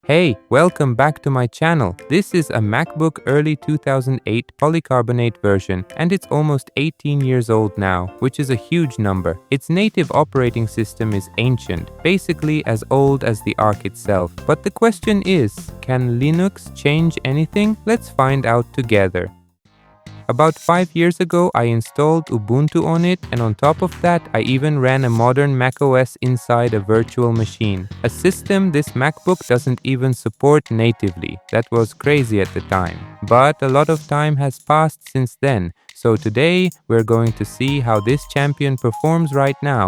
Hey, welcome back to my channel. This is a MacBook early 2008 polycarbonate version, and it's almost 18 years old now, which is a huge number. Its native operating system is ancient, basically as old as the Ark itself. But the question is, can Linux change anything? Let's find out together. About 5 years ago, I installed Ubuntu on it, and on top of that, I even ran a modern macOS inside a virtual machine. A system this MacBook doesn't even support natively. That was crazy at the time. But a lot of time has passed since then, so today we're going to see how this champion performs right now.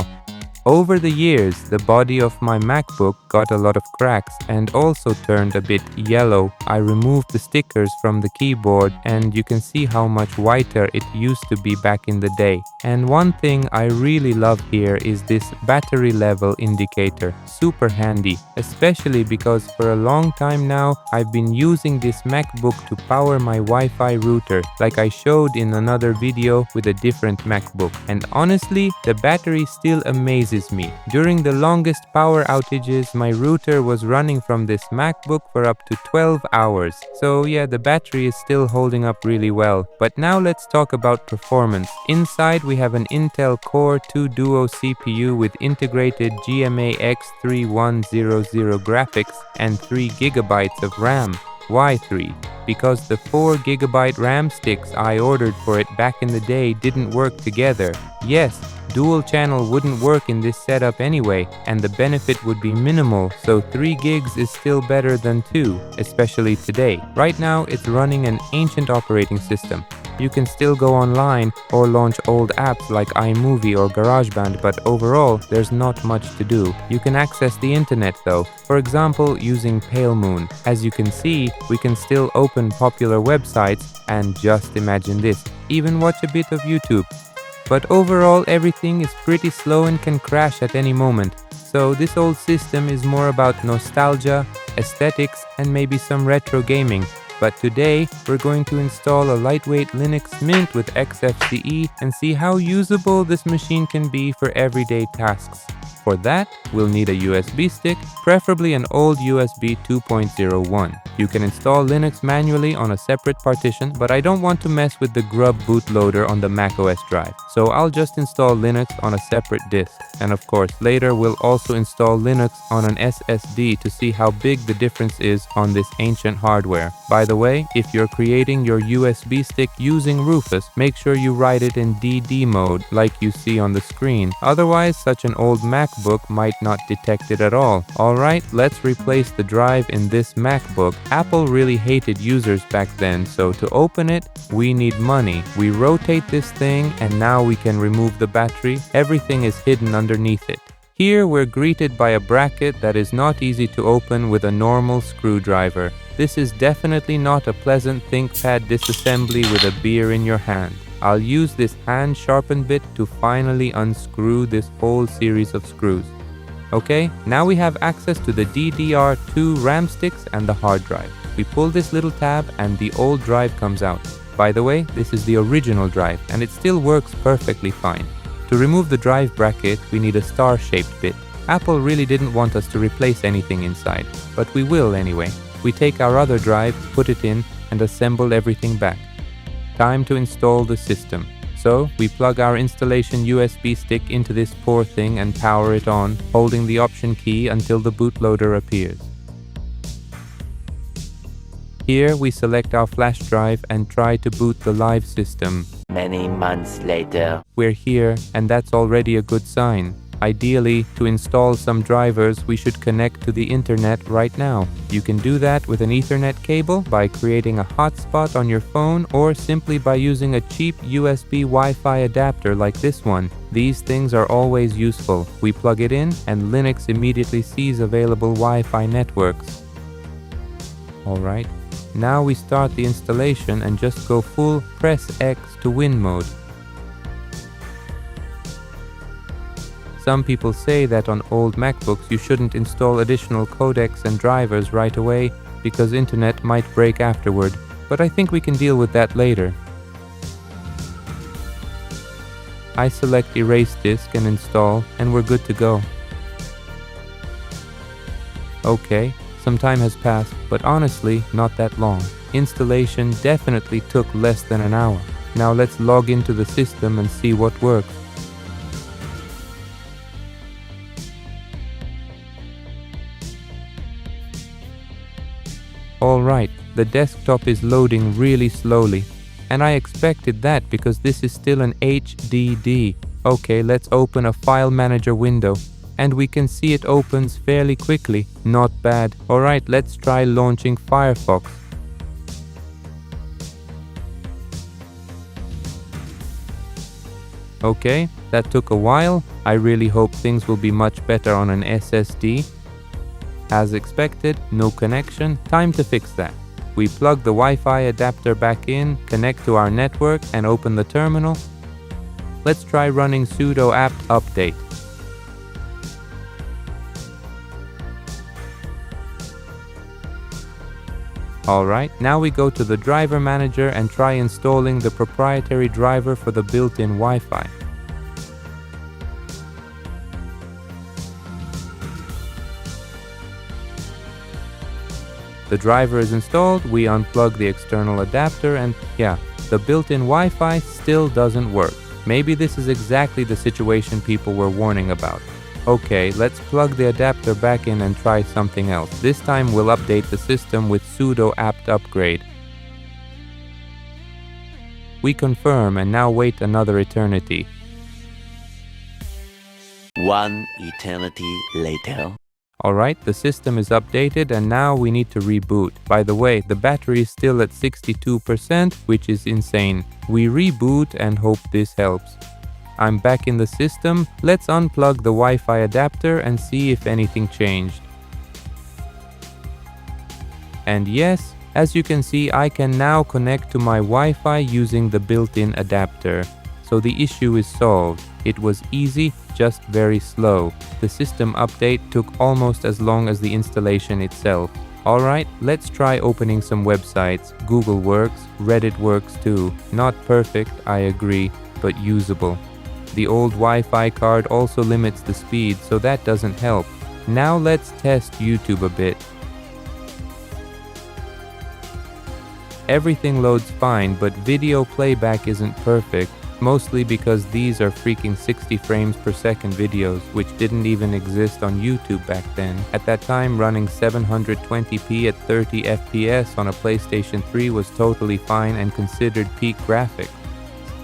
Over the years, the body of my MacBook got a lot of cracks and also turned a bit yellow. I removed the stickers from the keyboard and you can see how much whiter it used to be back in the day. And one thing I really love here is this battery level indicator. Super handy, especially because for a long time now I've been using this MacBook to power my Wi-Fi router, like I showed in another video with a different MacBook. And honestly, the battery still amazes me. During the longest power outages, my router was running from this MacBook for up to 12 hours. So yeah, the battery is still holding up really well. But now let's talk about performance. Inside we have an Intel Core 2 Duo CPU with integrated GMA X3100 graphics and 3 GB of RAM. Why 3? Because the 4 GB RAM sticks I ordered for it back in the day didn't work together. Yes, dual channel wouldn't work in this setup anyway, and the benefit would be minimal, so 3 gigs is still better than 2, especially today. Right now it's running an ancient operating system. You can still go online or launch old apps like iMovie or GarageBand, but overall there's not much to do. You can access the internet though, for example using Pale Moon. As you can see, we can still open popular websites and just imagine this, even watch a bit of YouTube. But overall everything is pretty slow and can crash at any moment. So this old system is more about nostalgia, aesthetics, and maybe some retro gaming. But today, we're going to install a lightweight Linux Mint with XFCE and see how usable this machine can be for everyday tasks. For that, we'll need a USB stick, preferably an old USB 2.01. You can install Linux manually on a separate partition, but I don't want to mess with the grub bootloader on the macOS drive. So I'll just install Linux on a separate disk. And of course, later we'll also install Linux on an SSD to see how big the difference is on this ancient hardware. By the way, if you're creating your USB stick using Rufus, make sure you write it in DD mode like you see on the screen. Otherwise, such an old MacBook might not detect it at all. Alright, let's replace the drive in this MacBook. Apple really hated users back then, so to open it, we need money. We rotate this thing and now we can remove the battery. Everything is hidden underneath it. Here we're greeted by a bracket that is not easy to open with a normal screwdriver. This is definitely not a pleasant ThinkPad disassembly with a beer in your hand. I'll use this hand-sharpened bit to finally unscrew this whole series of screws. Okay, now we have access to the DDR2 RAM sticks and the hard drive. We pull this little tab and the old drive comes out. By the way, this is the original drive and it still works perfectly fine. To remove the drive bracket, we need a star-shaped bit. Apple really didn't want us to replace anything inside, but we will anyway. We take our other drive, put it in, and assemble everything back. Time to install the system. So, we plug our installation USB stick into this poor thing and power it on, holding the option key until the bootloader appears. Here we select our flash drive and try to boot the live system. Many months later, we're here, and that's already a good sign. Ideally, to install some drivers, we should connect to the internet right now. You can do that with an Ethernet cable by creating a hotspot on your phone or simply by using a cheap USB Wi-Fi adapter like this one. These things are always useful. We plug it in and Linux immediately sees available Wi-Fi networks. Alright, now we start the installation and just go full press X to win mode. Some people say that on old MacBooks you shouldn't install additional codecs and drivers right away because internet might break afterward, but I think we can deal with that later. I select Erase Disk and install, and we're good to go. Okay, Some time has passed, but honestly, not that long. Installation definitely took less than an hour. Now let's log into the system and see what works. Alright, the desktop is loading really slowly. And I expected that because this is still an HDD. Okay, let's open a file manager window. And we can see it opens fairly quickly. Not bad. Alright, let's try launching Firefox. Okay, that took a while. I really hope things will be much better on an SSD. As expected, no connection. Time to fix that. We plug the Wi-Fi adapter back in, connect to our network, and open the terminal. Let's try running sudo apt update. Alright, now we go to the driver manager and try installing the proprietary driver for the built-in Wi-Fi. The driver is installed, we unplug the external adapter, and yeah, the built-in Wi-Fi still doesn't work. Maybe this is exactly the situation people were warning about. Okay, let's plug the adapter back in and try something else. This time we'll update the system with sudo apt upgrade. We confirm and now wait another eternity. One eternity later. Alright, the system is updated and now we need to reboot. By the way, the battery is still at 62%, which is insane. We reboot and hope this helps. I'm back in the system. Let's unplug the Wi-Fi adapter and see if anything changed. And yes, as you can see, I can now connect to my Wi-Fi using the built-in adapter. So the issue is solved. It was easy, just very slow. The system update took almost as long as the installation itself. Alright, let's try opening some websites. Google works, Reddit works too. Not perfect, I agree, but usable. The old Wi-Fi card also limits the speed, so that doesn't help. Now let's test YouTube a bit. Everything loads fine, but video playback isn't perfect. Mostly because these are freaking 60 frames per second videos, which didn't even exist on YouTube back then. At that time, running 720p at 30 FPS on a PlayStation 3 was totally fine and considered peak graphics.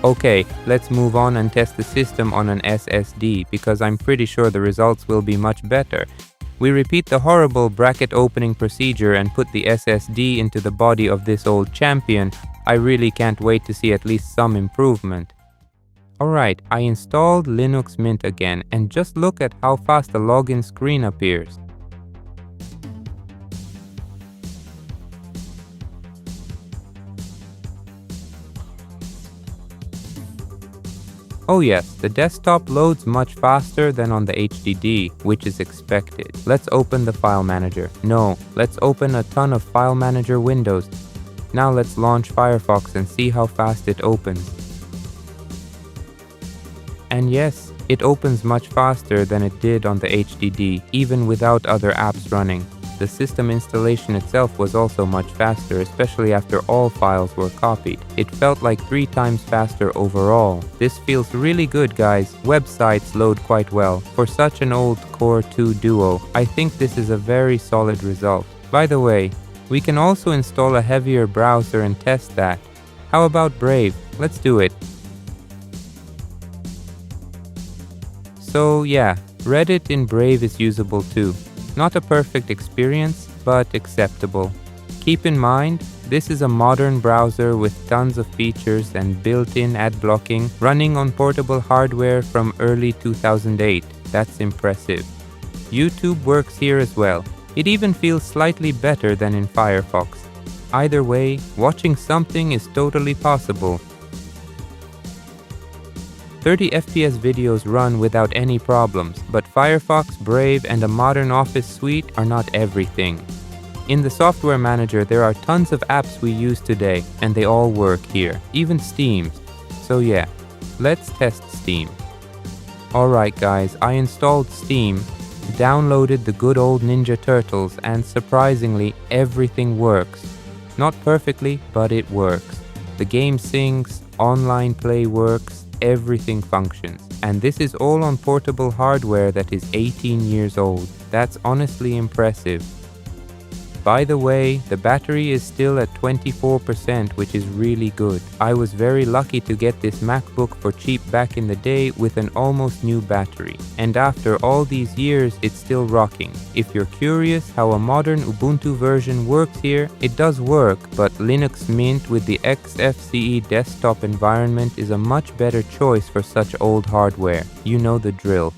Okay, let's move on and test the system on an SSD, because I'm pretty sure the results will be much better. We repeat the horrible bracket opening procedure and put the SSD into the body of this old champion. I really can't wait to see at least some improvement. Alright, I installed Linux Mint again, and just look at how fast the login screen appears. Oh yes, the desktop loads much faster than on the HDD, which is expected. Let's open the file manager. No, let's open a ton of file manager windows. Now let's launch Firefox and see how fast it opens. And yes, it opens much faster than it did on the HDD, even without other apps running. The system installation itself was also much faster, especially after all files were copied. It felt like 3 times faster overall. This feels really good, guys. Websites load quite well. For such an old Core 2 Duo, I think this is a very solid result. By the way, we can also install a heavier browser and test that. How about Brave? Let's do it. So yeah, Reddit in Brave is usable too. Not a perfect experience, but acceptable. Keep in mind, this is a modern browser with tons of features and built-in ad blocking running on portable hardware from early 2008. That's impressive. YouTube works here as well. It even feels slightly better than in Firefox. Either way, watching something is totally possible. 30 FPS videos run without any problems, but Firefox, Brave, and a modern Office suite are not everything. In the software manager, there are tons of apps we use today, and they all work here, even Steam. So yeah, let's test Steam. Alright guys, I installed Steam. Downloaded the good old Ninja Turtles, and surprisingly, everything works. Not perfectly, but it works. The game syncs, online play works, everything functions. And this is all on portable hardware that is 18 years old. That's honestly impressive. By the way, the battery is still at 24%, which is really good. I was very lucky to get this MacBook for cheap back in the day with an almost new battery. And after all these years, it's still rocking. If you're curious how a modern Ubuntu version works here, it does work, but Linux Mint with the XFCE desktop environment is a much better choice for such old hardware. You know the drill.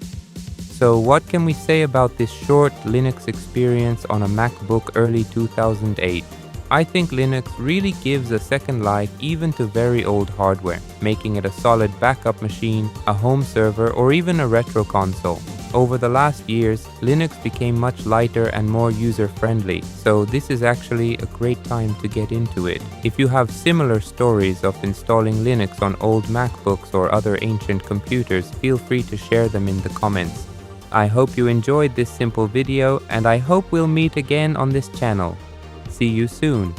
So what can we say about this short Linux experience on a MacBook early 2008? I think Linux really gives a second life even to very old hardware, making it a solid backup machine, a home server, or even a retro console. Over the last years, Linux became much lighter and more user-friendly, so this is actually a great time to get into it. If you have similar stories of installing Linux on old MacBooks or other ancient computers, feel free to share them in the comments. I hope you enjoyed this simple video, and I hope we'll meet again on this channel. See you soon.